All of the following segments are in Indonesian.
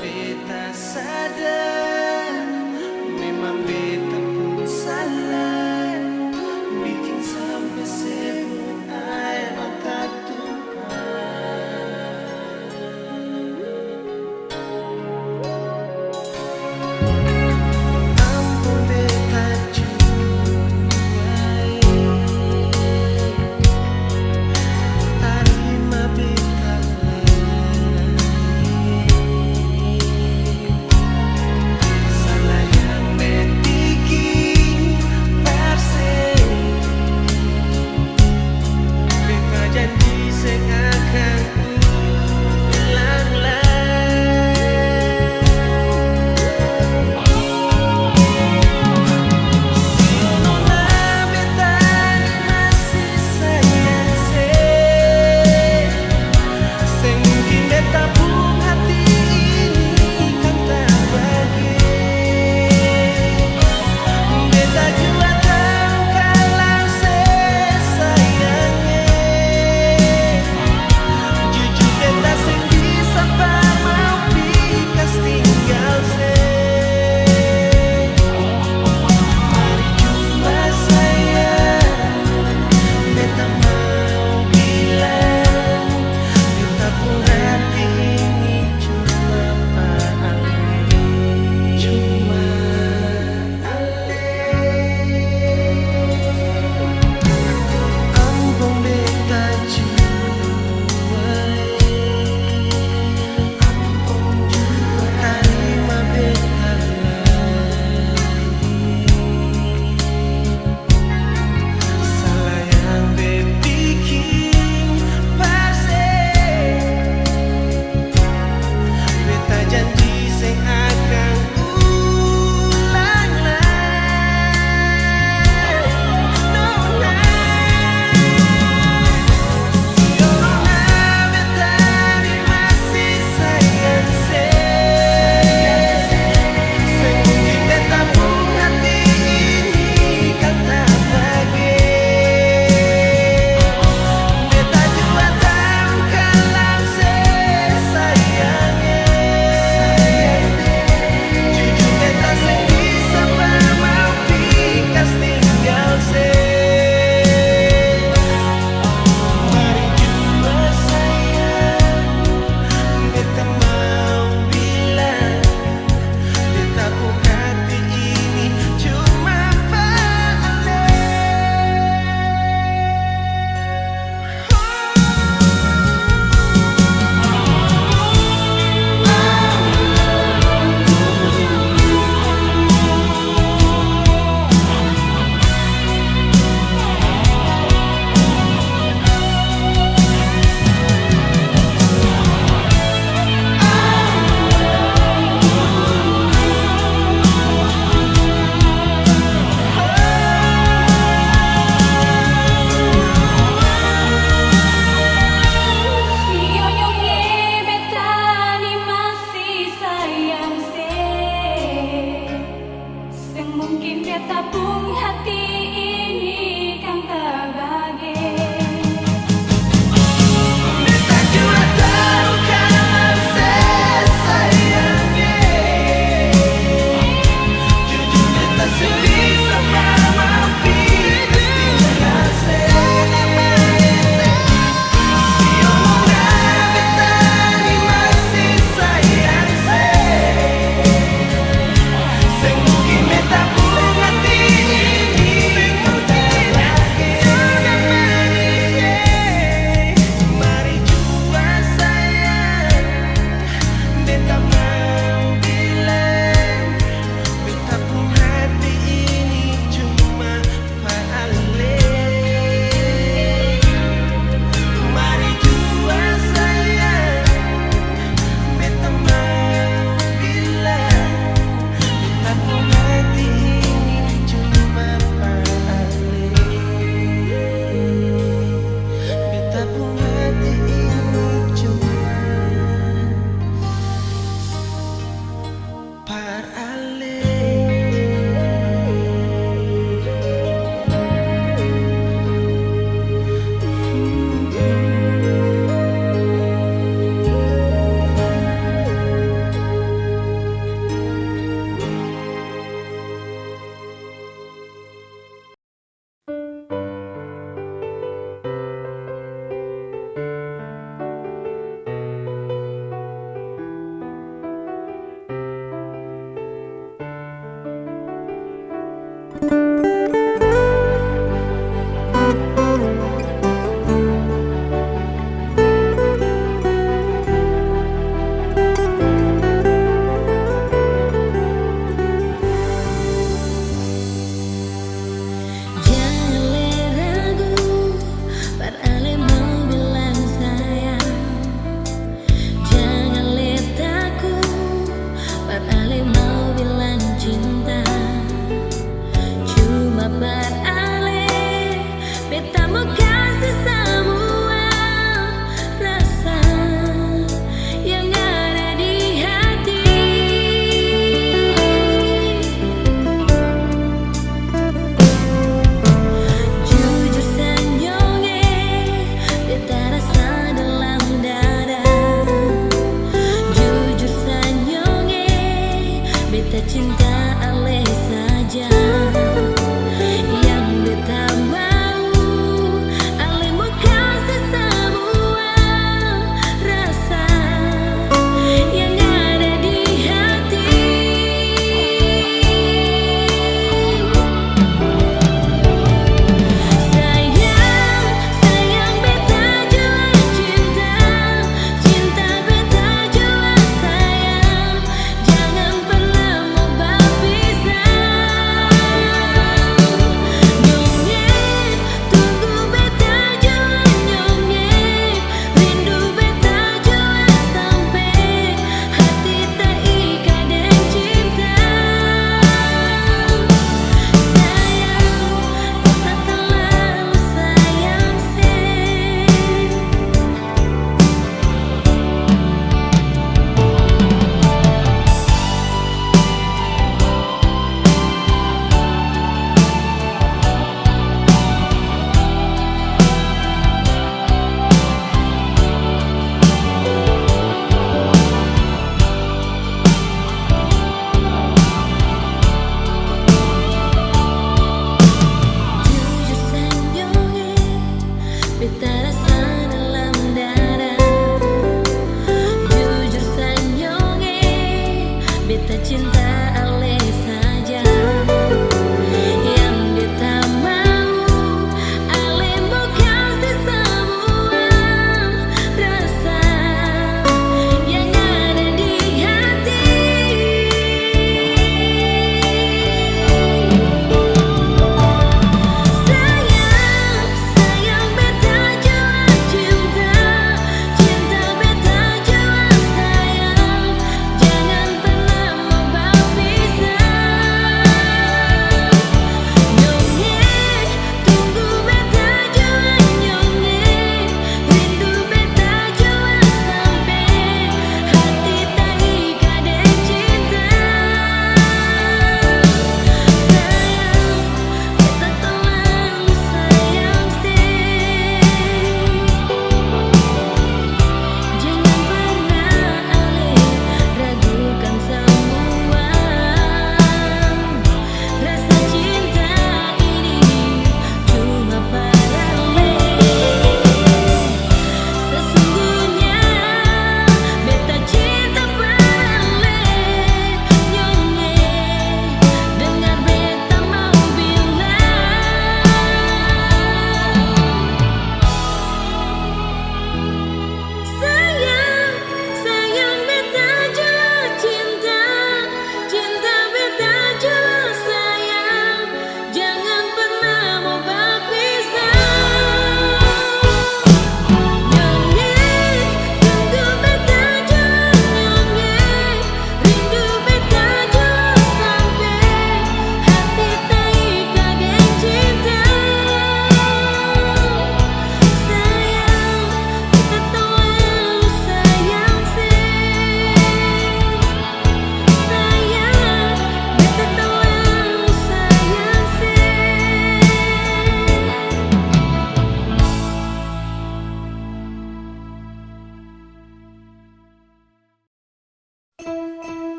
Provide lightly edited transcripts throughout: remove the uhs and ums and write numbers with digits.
beta sadar, memang beta pun salah, bikin sampai sebelum air mata tumpah. Ampun beta cuai, tarima beta lalai.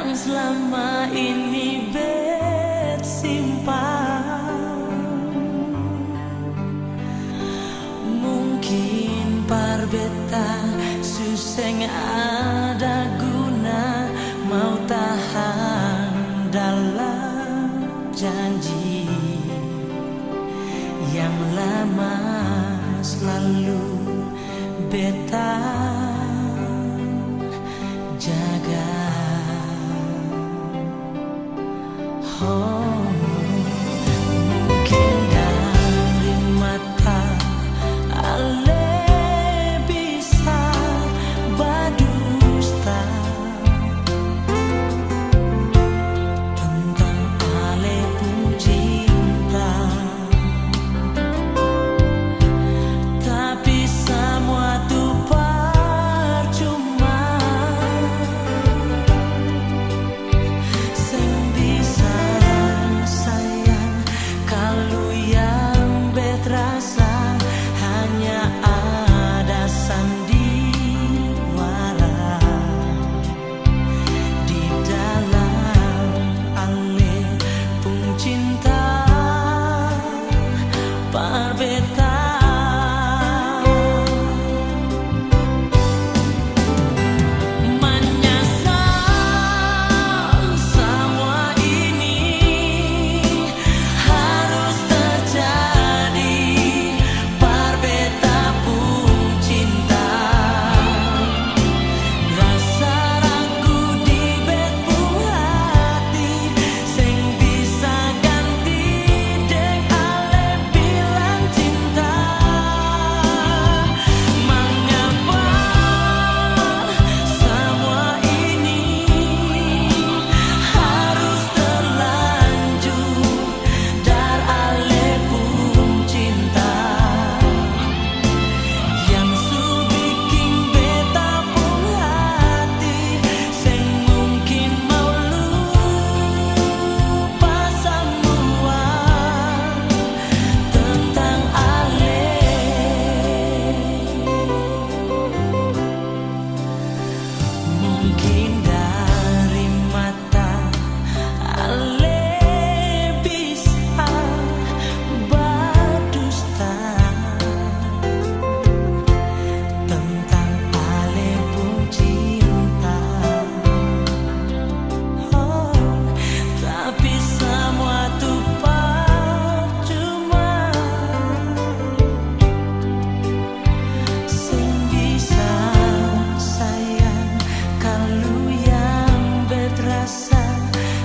yang selama ini bet simpan. Mungkin parbeta suseng ada guna mau tahan dalam janji yang lama selalu beta jaga. Oh, mungkin dari mata ale bisa berdusta tentang ale pun cinta, tapi semua tuh percuma. Sing bisa sayang kalau yang beterasa hanya ada sandiwara di dalam ale pun cinta parbeta.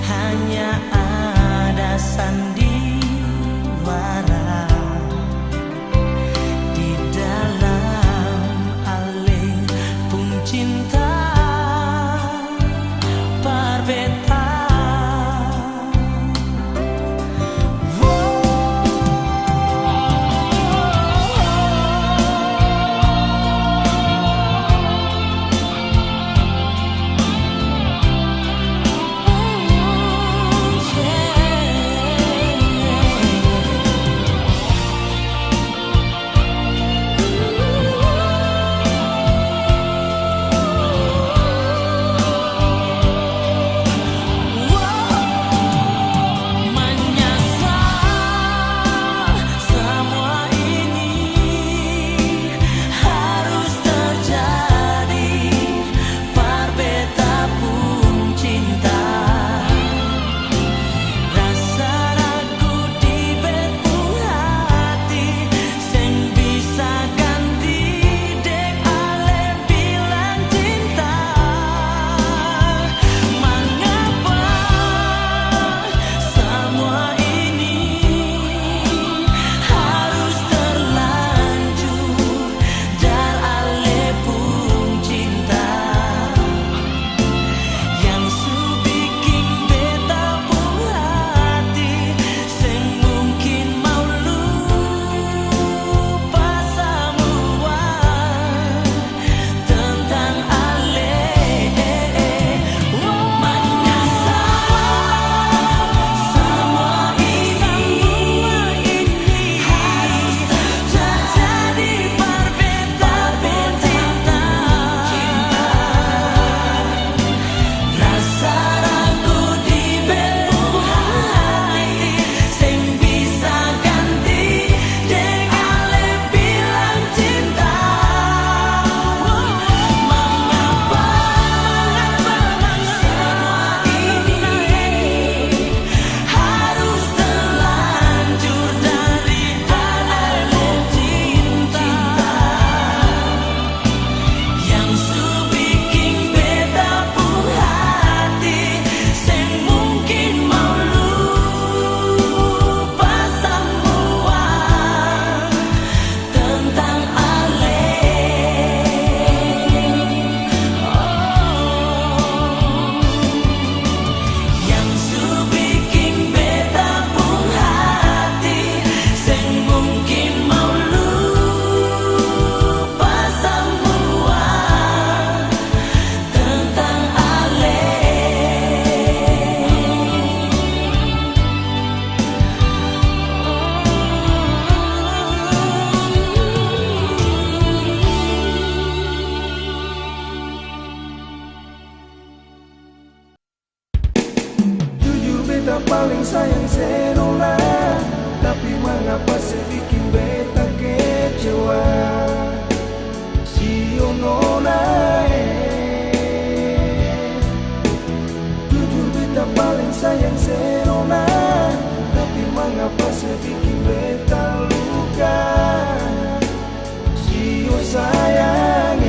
Hanya ada sandiwara di dalam ale pun cinta parbeta. beta paling sayang senona, tapi mengapa bikin beta kecewa? Si nona, jujur beta paling sayang senona, tapi mengapa bikin beta luka? Si sayang,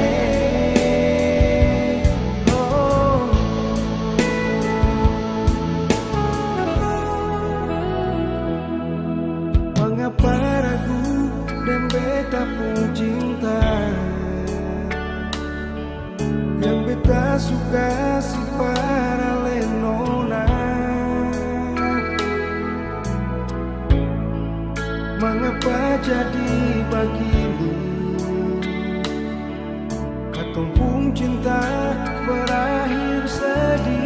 mengapa ragu dan beta pun cinta, yang beta suka si para lenona. Mengapa jadi begini? Katong pun cinta berakhir sedih.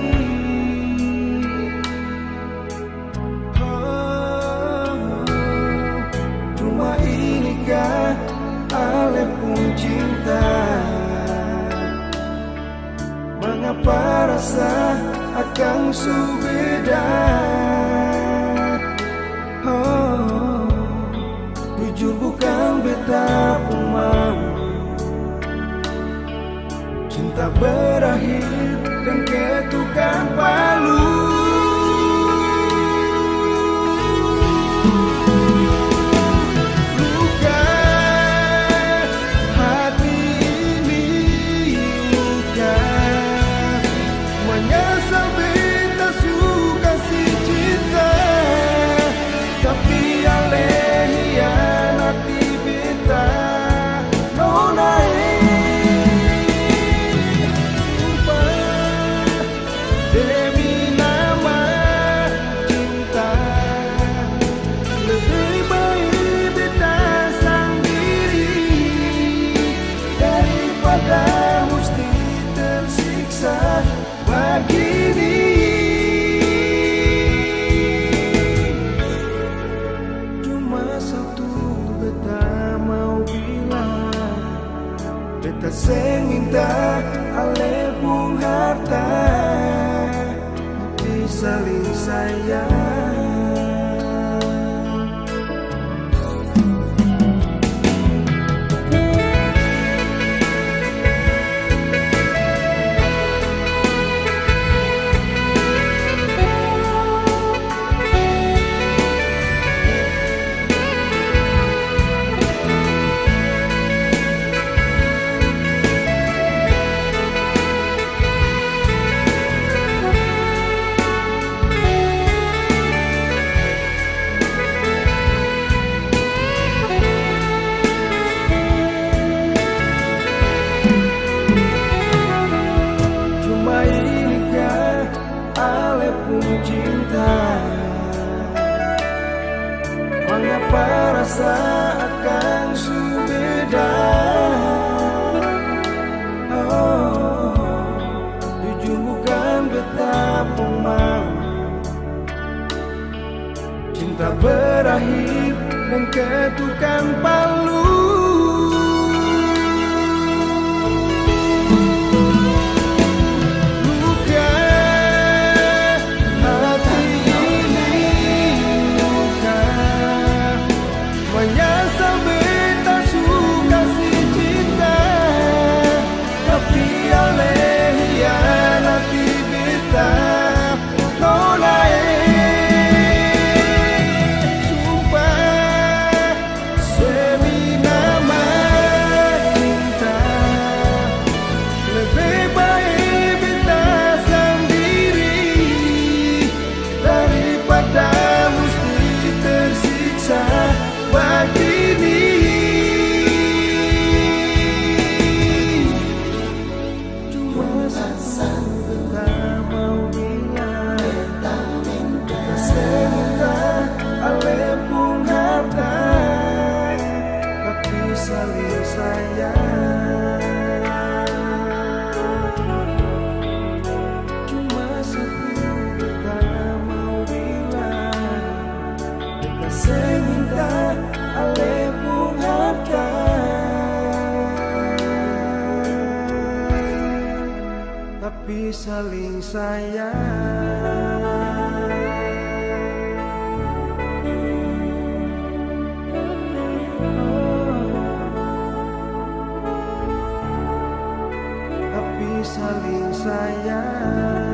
Ale pun cinta, mengapa rasa akan subeda? Oh, jujur bukan beta pun mau cinta berakhir dan ketukan palu. Mesti tersiksa begini. Cuma satu beta mau bilang, beta seng minta ale pun harta, tapi saling sayang. Cinta, mengapa rasa akan subeda? Oh, jujur bukan beta pun mau cinta berakhir dan ketukan palu. Saling sayang, cuma satu beta mau bilang, beta seminta ale pun harta, tapi saling sayang. saling sayang.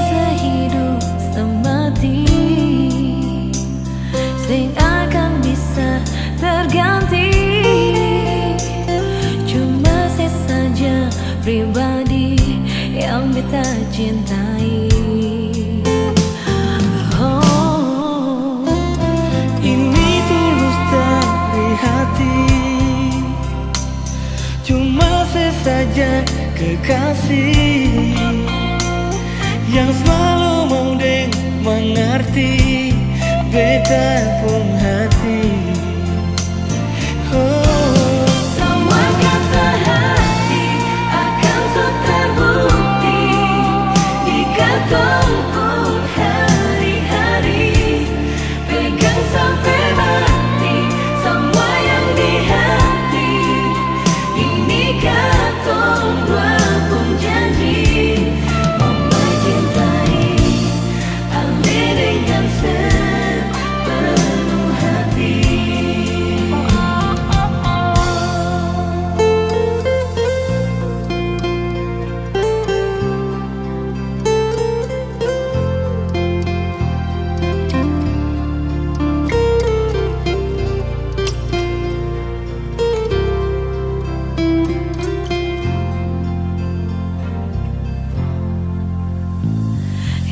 sehidup semati sing akan bisa terganti. Cuma saya saja pribadi yang beta cintai. Oh, Ini tulus dari hati, cuma sesaja kekasih yang selalu mau deng mengerti beta pun hati. Oh, semua kata hati akan terbukti di ketemu hari-hari. Pegang sampai mati semua yang di hati. Ini katong dua pun janji mencintai Ale dengan sepenuh hati.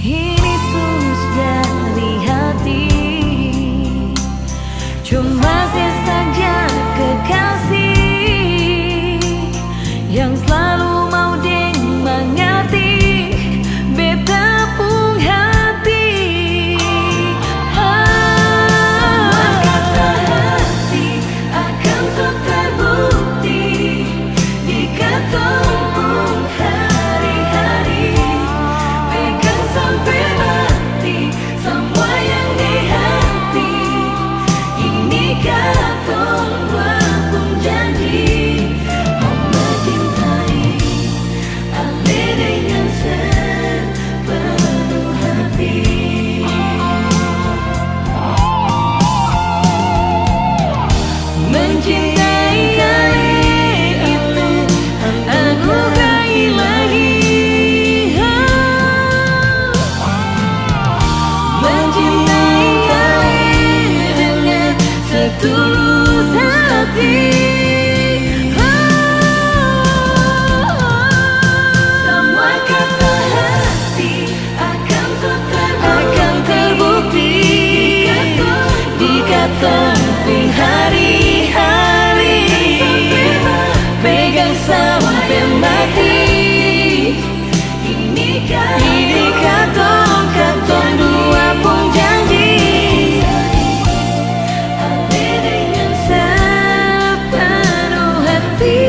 Ini tulus dari hati, cuma saya saja kekasih yang selalu mau deng mengerti beta pun hati. Semua kata hati akan terbukti di ketemu hari-hari. Pegang sampai mati semua yang di hati. Ini katong dua pun janji mencintai Ale dengan sepenuh hati. Mencintai Ale itu anugerah ilahi. Mencintai Ale dengan setulus hati. Semua kata hati akan terbukti di ketemu hari-hari. Pegang sampai mati. Ini katong dua pun janji Ale dengan sepenuh hati.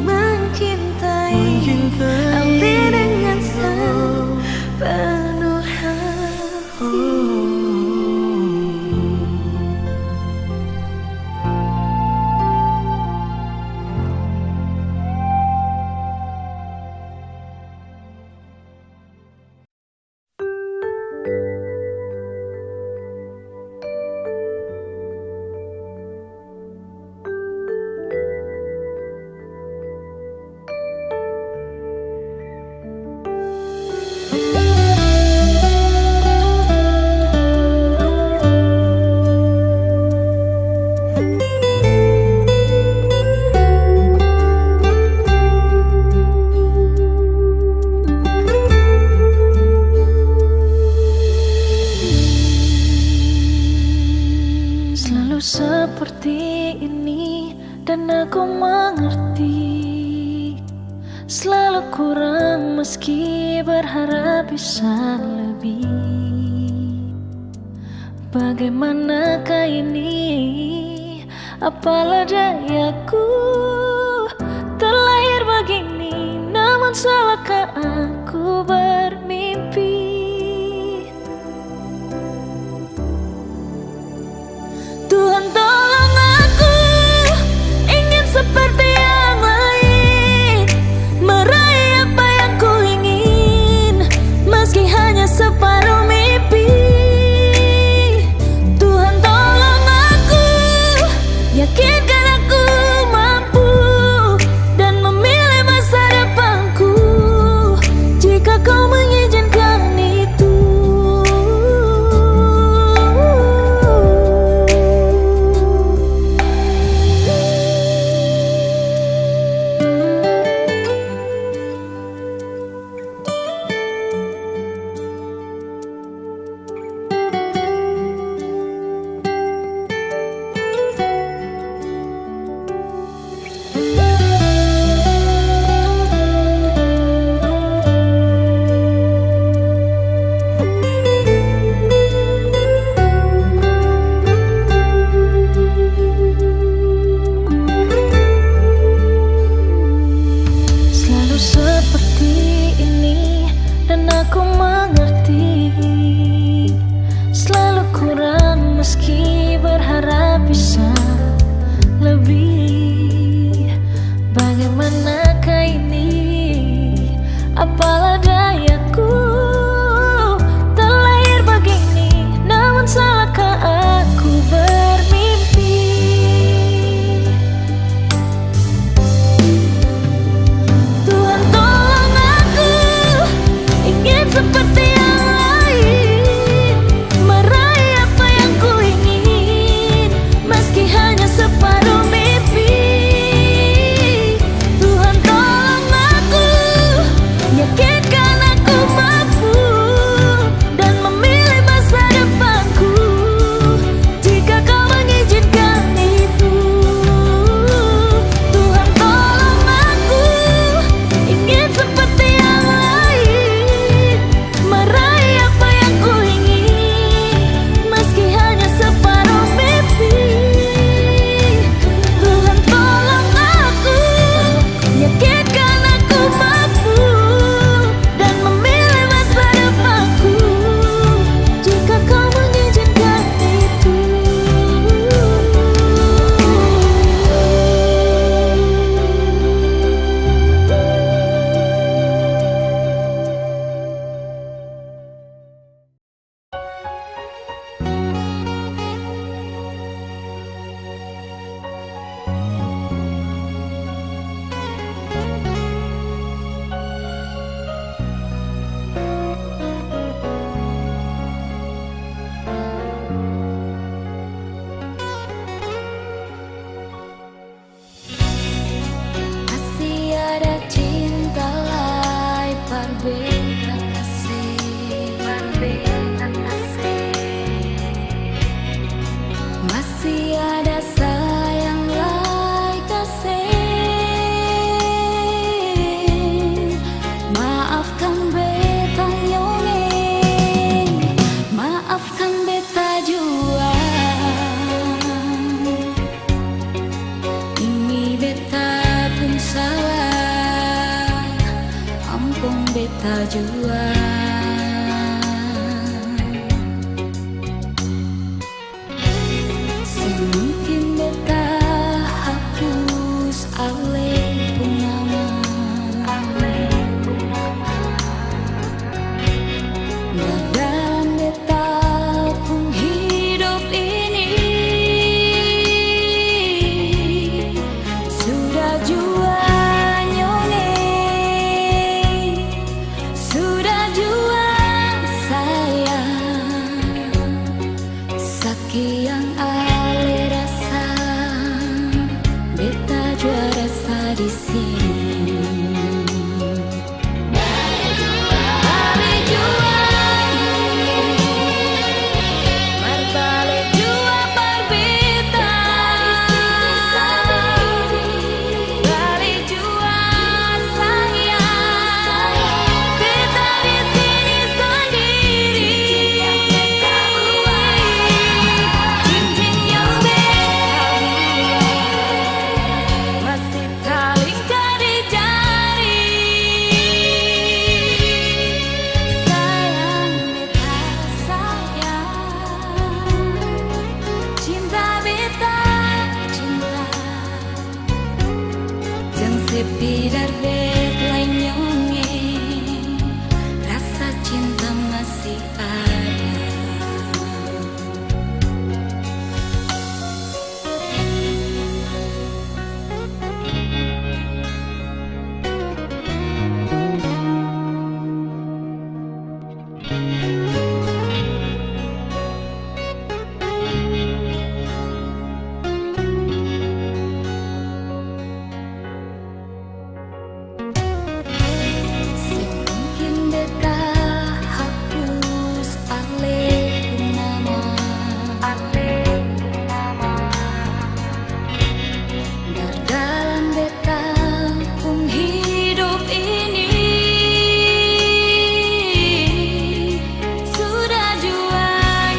Mencintai Ale dengan sepenuh hati. Selalu seperti ini dan aku mengerti. Selalu kurang meski berharap bisa lebih. Bagaimanakah ini? Apalah dayaku terlahir begini. Namun salahkah aku bermimpi? Tuhan tolong aku, ingin seperti yang lain, meraih apa yang ku ingin, meski hanya separuh mimpi. Tuhan tolong aku, yakinkan aku mampu dan memilih masa depanku. beta kasih, masih ada sayang lai kasih. Maafkan beta nyongeng, maafkan beta jua. Ini beta pun salah, ampun beta jua. Mungkin beta hapus ale pun nama, dalam beta pun hidup ini sudah jua nyongeng, sudah jua sayang. Sekian ale rasa, beta jua rasa di sini. Balik jua, berbalik jua berbeda. Balik jua sayang, beta di sini sendiri. Cincin yang beta masih terlingkar di jari. Sayang beta sayang, cinta beta cinta. Jang sepi darbet lain nyongeng, rasa cinta masih ada. Mungkin beta hapus ale pun nama, dalam beta pun hidup ini sudah jua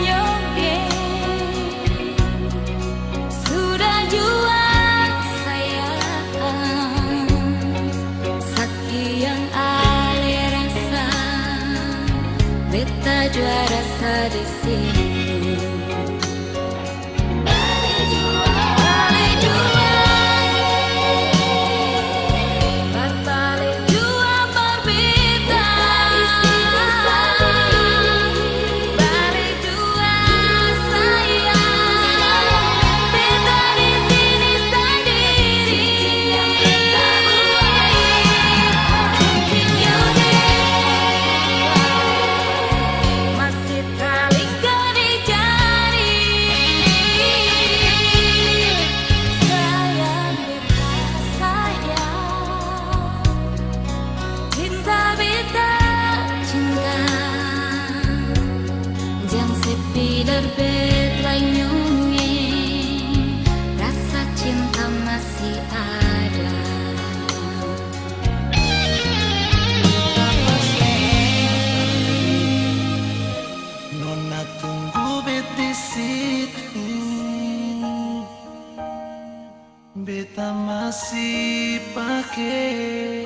nyongeng, sudah jua sayang. Sekian ale rasa, beta jua rasa di sini. Balik jua, berbalik jua berbeda. Balik jua sayang, beta di sini sendiri. Cincin yang masih terlingkar di jari. Sayang beta sayang, cinta beta cinta. Jang sepi darbet lain nyongeng, rasa cinta masih ada. Nona tunggu beta situ, beta masih pakai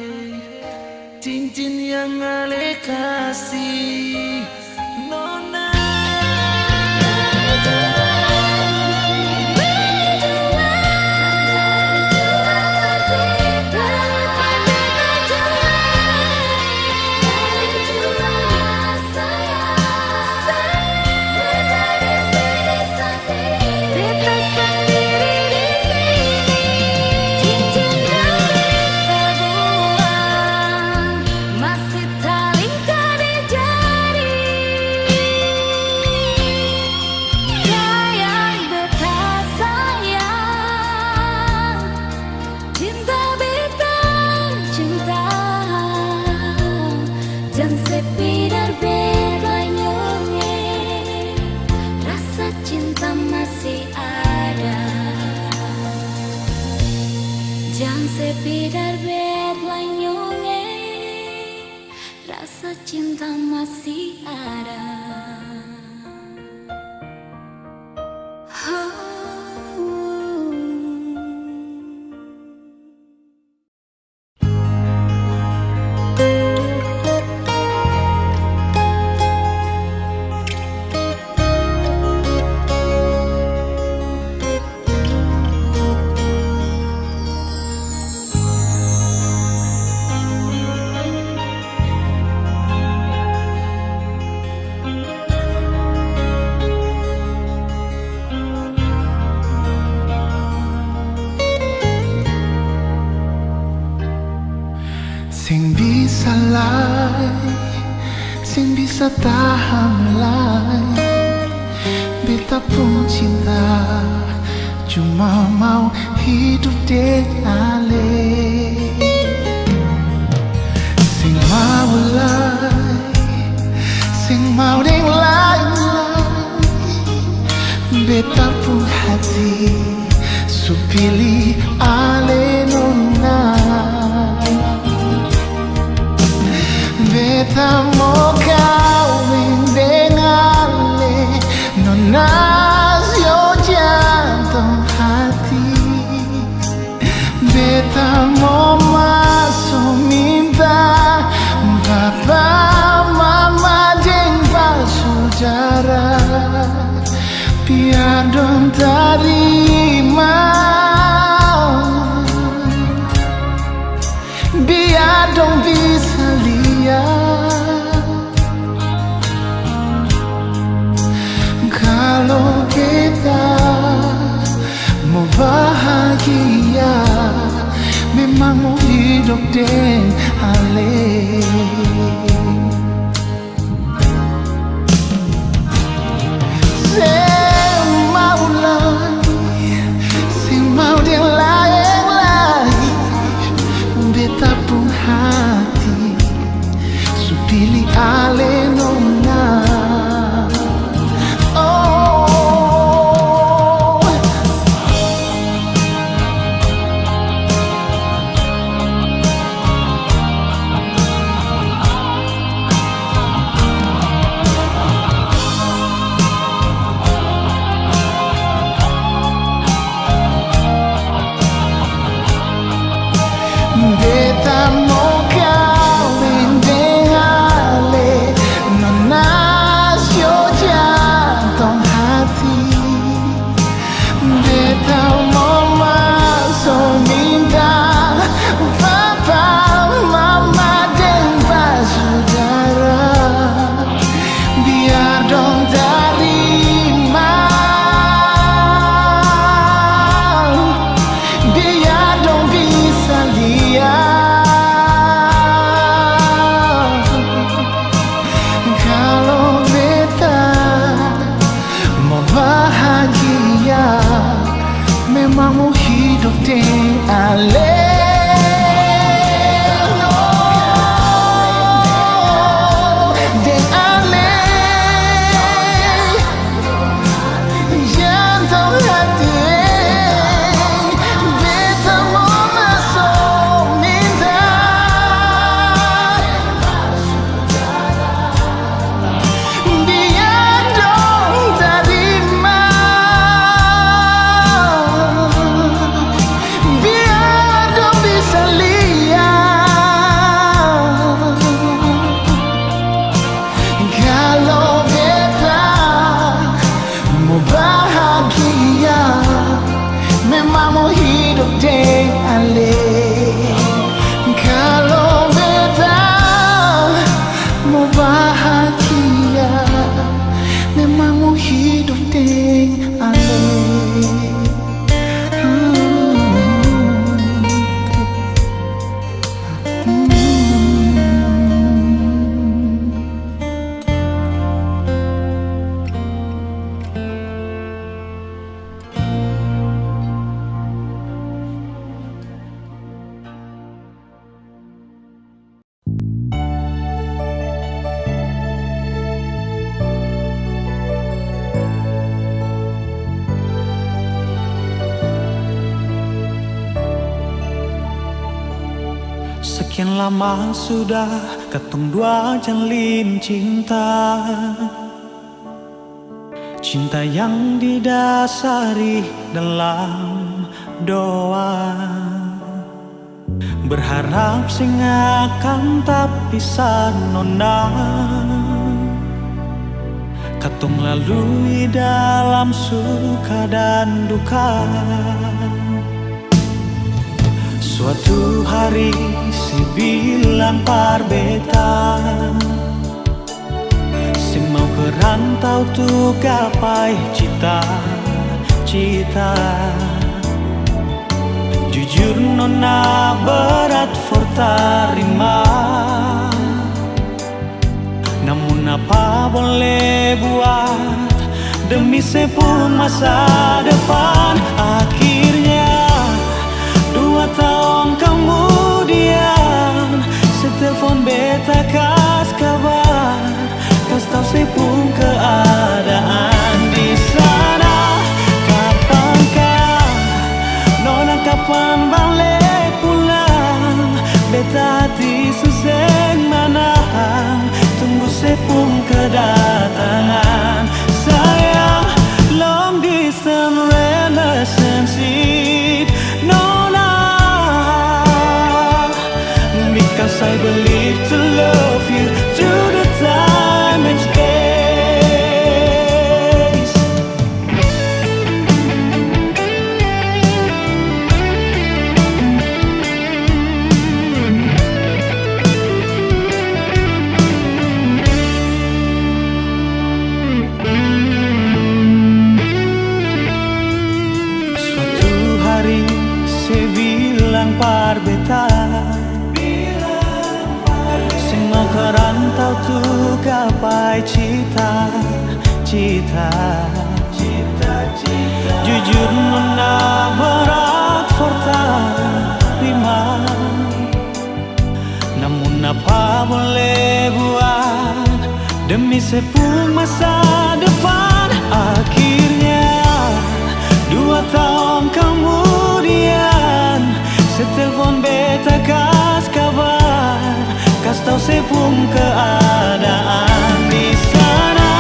cincin yang ale kasih. Nona masih terlingkar di jari. Jangan sepi darbet lanyongnya, rasa cinta masih ada. Jangan sepi darbet lanyongnya, rasa cinta masih ada. Sing bisa lay, sing bisa tahan lay. Beta pun cinta, cuma mau hidup dengan ale. Sing mau lay, sing mau deng lay. Beta pun hati, so pilih ale nona. Beta mau kawin dengan le, nona yo jantung hati. Beta mau masuk minta papa mama jeng saudara, biar dong terima, biar dong bisa lihat kalau kita mau bahagia, memang mau hidup dengan ale. Sing mau lagi, sing mau dia lagi, beta pun hati, so pilih ale nona. Beta mau kawin dengan ale, Sekian lama sudah ketong dua jalin cinta, cinta yang didasari dalam doa, berharap sing akan tak bisa nona. Katong lalui dalam suka dan duka. Suatu hari si bilang par beta, si mau ke rantau tu gapai cita-cita. Jujur nona berat for tarima, namun apa boleh buat demi sepuluh masa depan. Akhirnya 2 tahun kemudian, setelepon beta kas kabar, kas tahu sepuluh keadaan di sana. Kapankah nona, kapan balik pulang? Beta hati susah menahan, tunggu sepuluh kedatangan. Sayang, long distance relationship, nona, because I believe to love you through the time and space. Suatu hari saya bilang par beta, mau ke rantau tu gapai cita-cita. Jujur nona berat for tarima, namun apa boleh buat demi sepuluh masa depan. Akhirnya 2 tahun kemudian, setelepon beta kas kabar, kas tahu sepuluh keadaan di sana.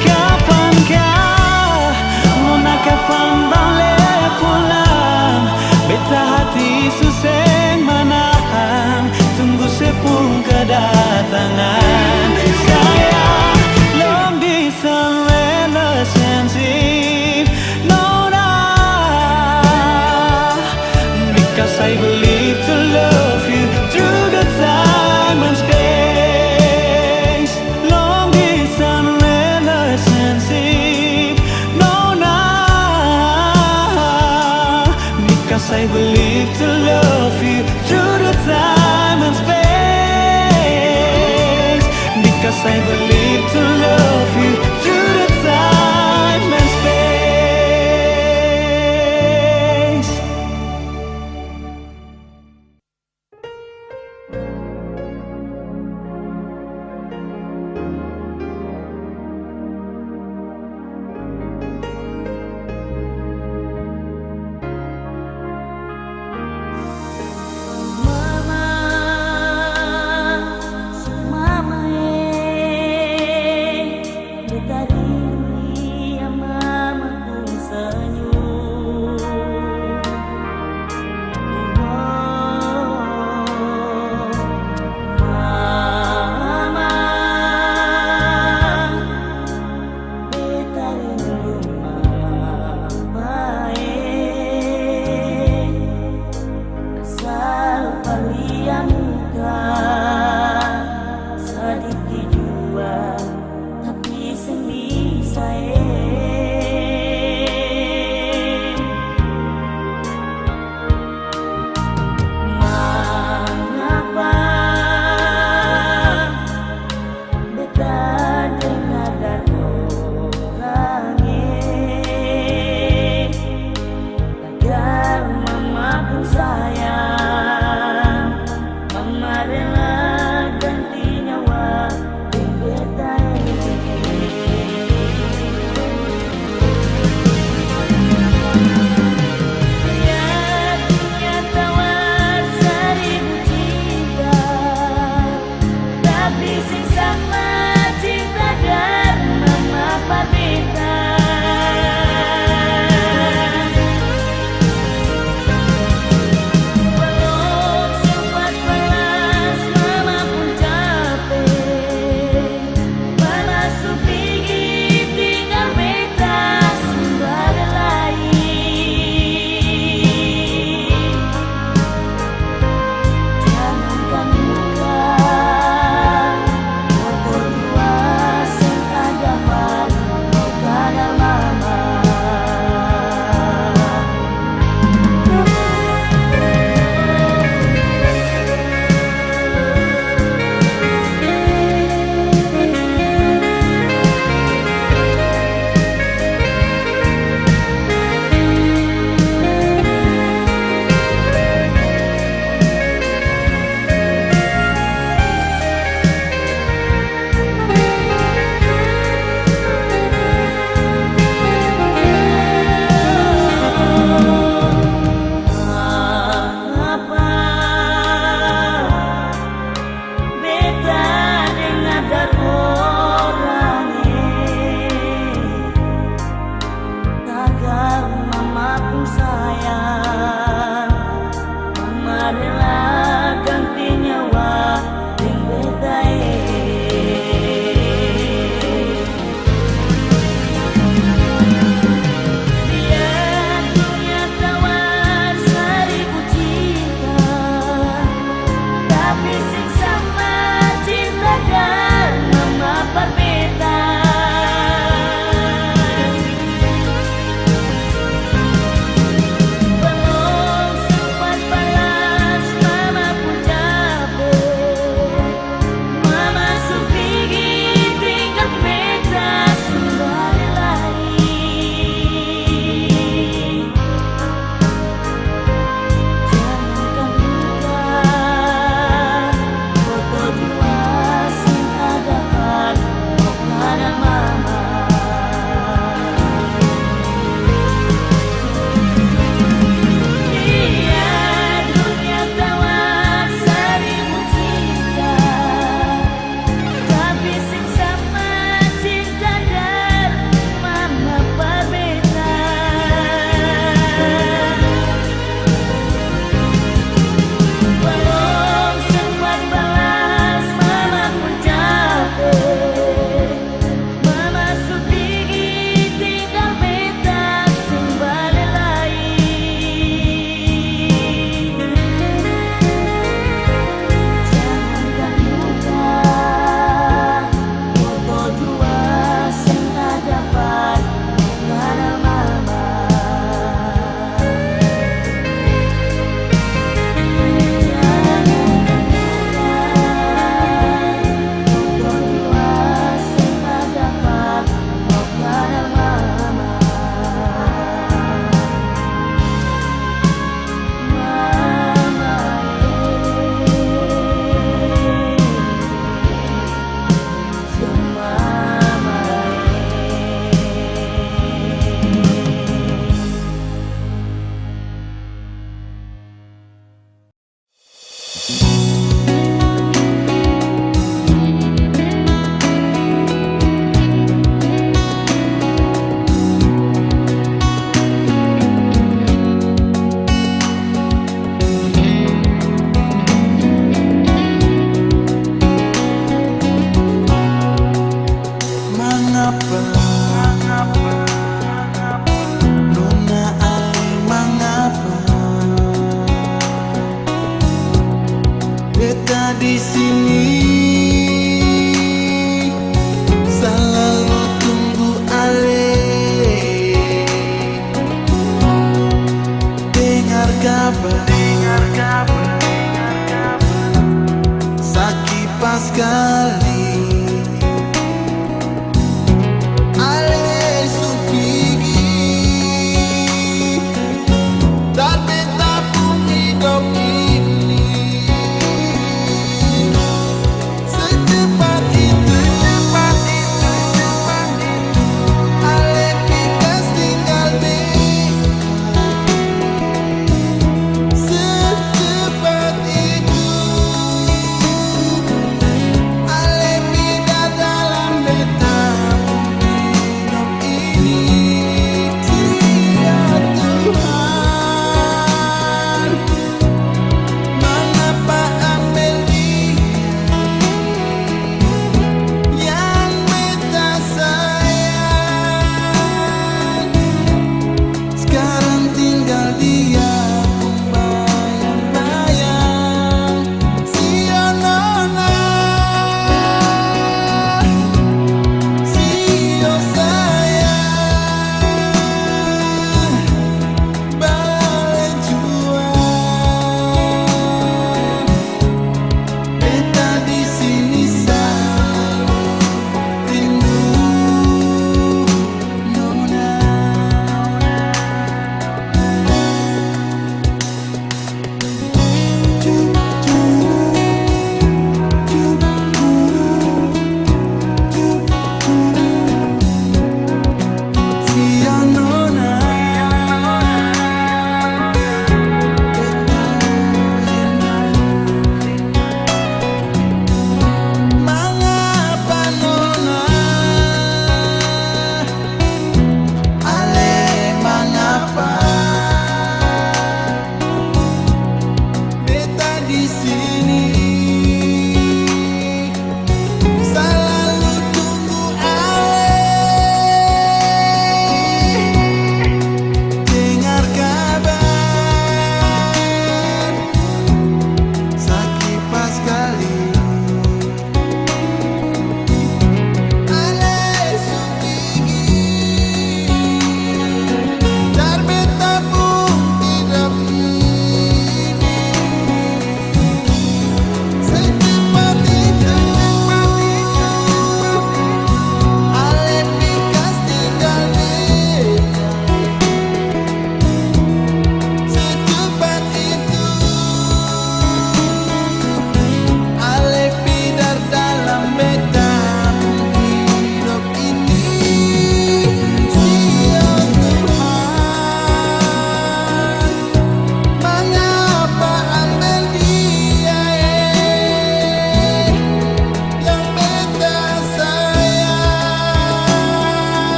Kapankah nona, kapan balik pulang? Beta hati susah menahan, tunggu sepuluh kedatangan. Sayang, long distance relationship, nona, because I believe to love you through the time and space. Long distance relationship, nona, because I believe to love you through the time and space. Because I believe to love you through the time and space. Mama, mama, beta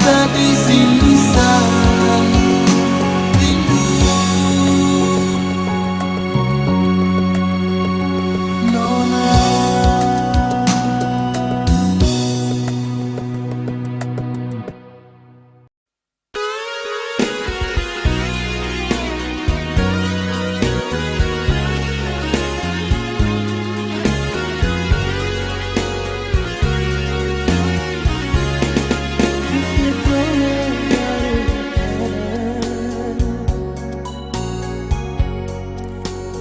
beta di sini sayang rindu. Nona.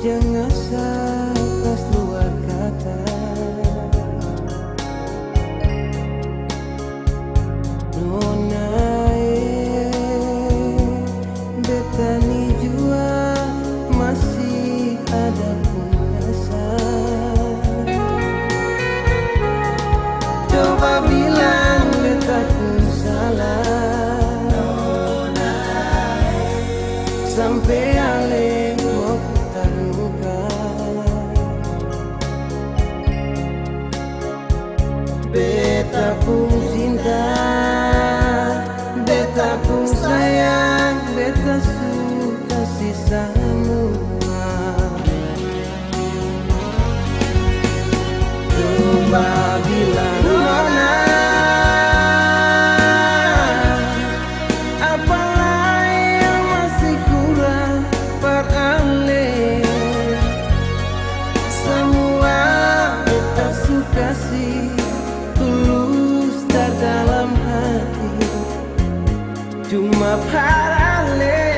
Jangan sakas luar kata, Nona beta ni jua masih ada pun rasa. Coba bilang beta pun salah, Nona sampai ale mau putar muka. Beta pun cinta, beta pun sayang, beta suka si semua. Coba bilang Nona, apalah yang masih kurang per ale. Semua beta suka sih tulus dari dalam hati, cuma parale.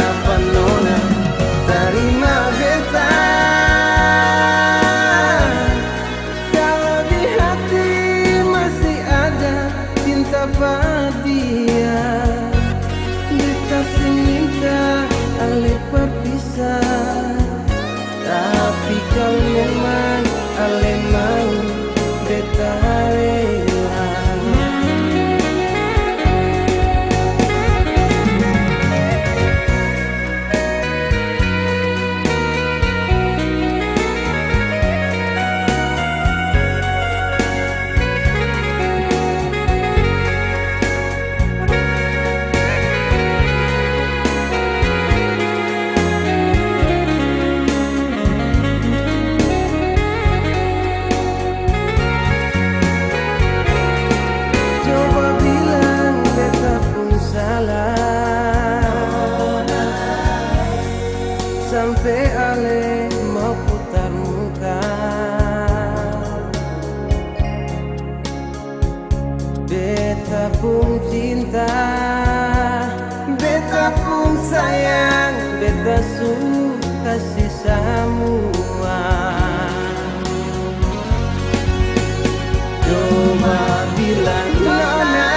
Apa Nona terima beta kalau di hati masih ada cinta pada dia? Beta sing minta ale berpisah, tapi kalau memang ale mau beta rela. Coba bilang beta pun salah, sampai ale mau putar muka. Beta pun cinta, beta pun sayang, beta suka si semua. Coba bilang Nona,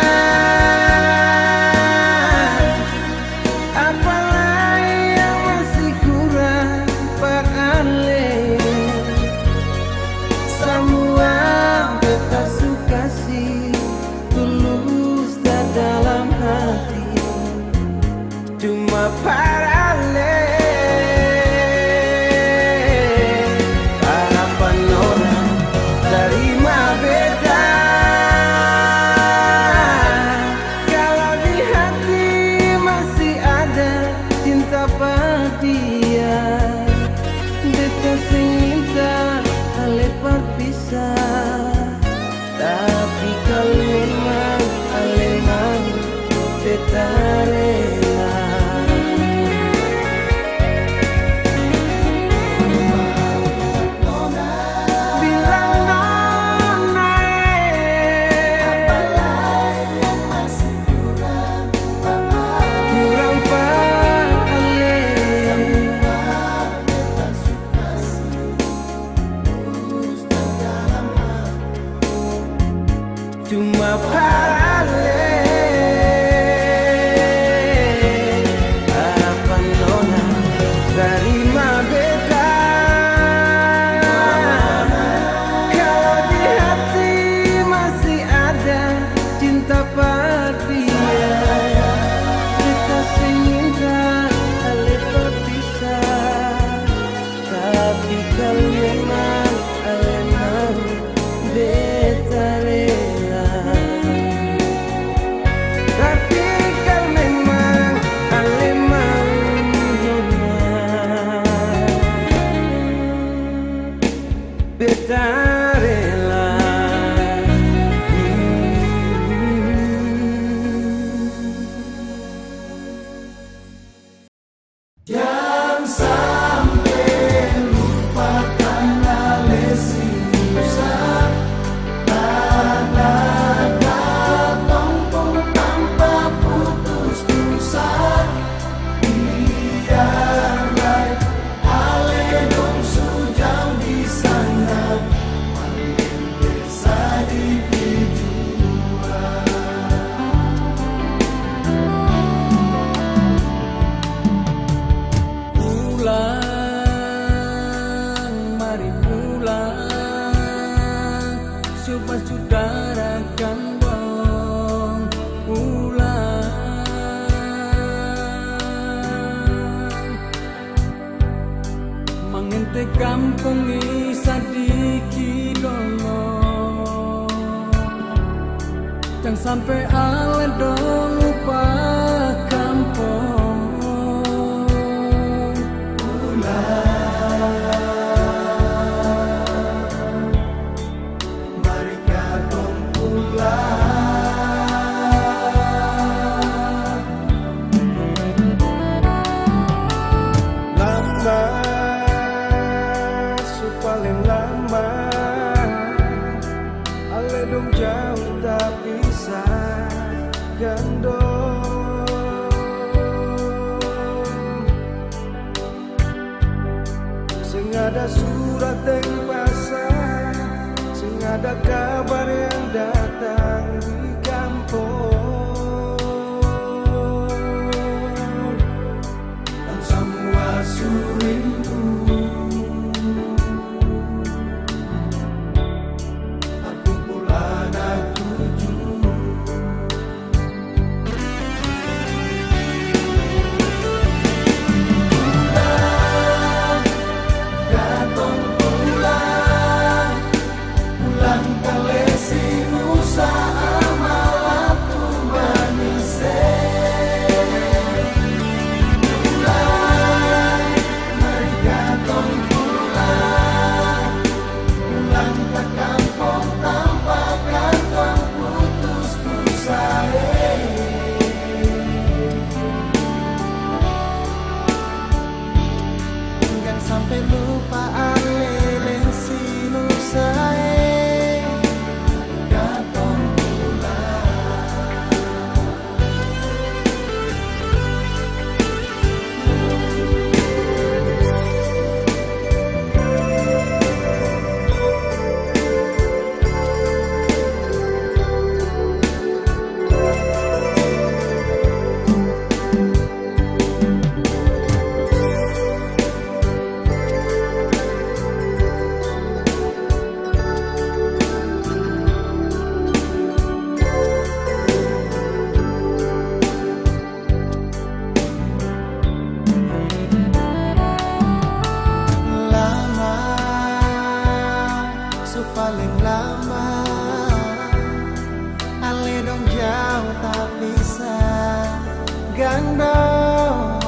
apalah yang masih kurang per ale. Semua beta suka sih tulus dari dalam hati, cuma parale. Apa Nona terima beta kalau di hati masih ada cinta pada dia? Beta sing minta ale berpisah, tapi kalau memang ale mau beta rela. Bilang Nona, apalah yang masih kurang per ale. Beta suka sih tulus dari dalam hati, cuma parale. Apa Nona terima beta kalau di hati masih ada cinta pada dia? Beta sing minta ale berpisah, tapi kalau memang ale mau beta rela. coba saudara kandung pulang. Mengente kampung isa dikidolo, jangan sampai ale dong lupa kampung. Mari katong pulang. Lama, paling lama, ale dong jauh tak bisa gandong. Sing ada surat yang pasang, sing ada kabar yang datang di kampung. Dan semua surindu sampai lupa ale sinu sae katong pulang. Paling lama, ale dong jauh tak bisa gandong.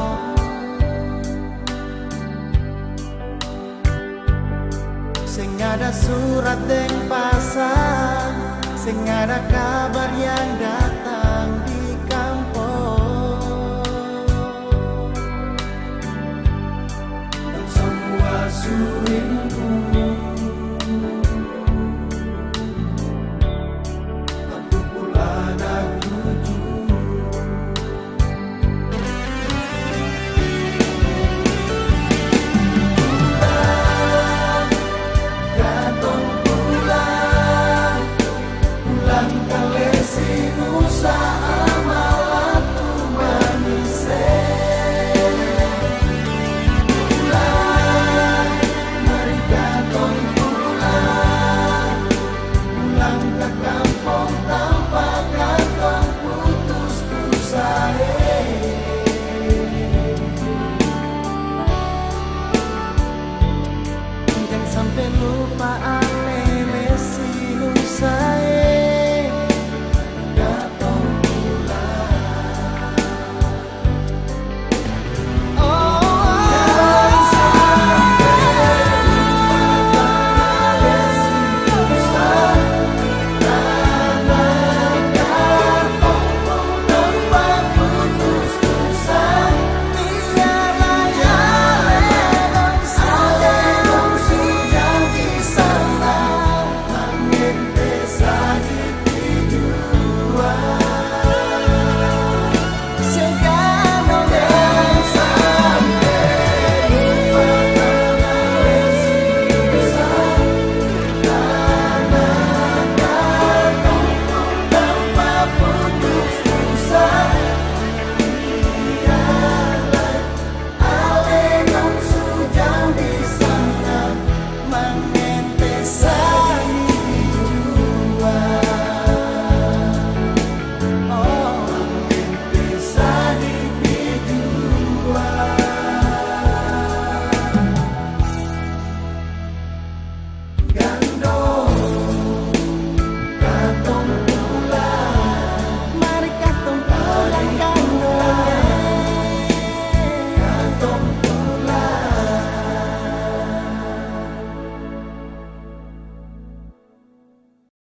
Sing ada surat yang pasang, sing ada kabar yang datang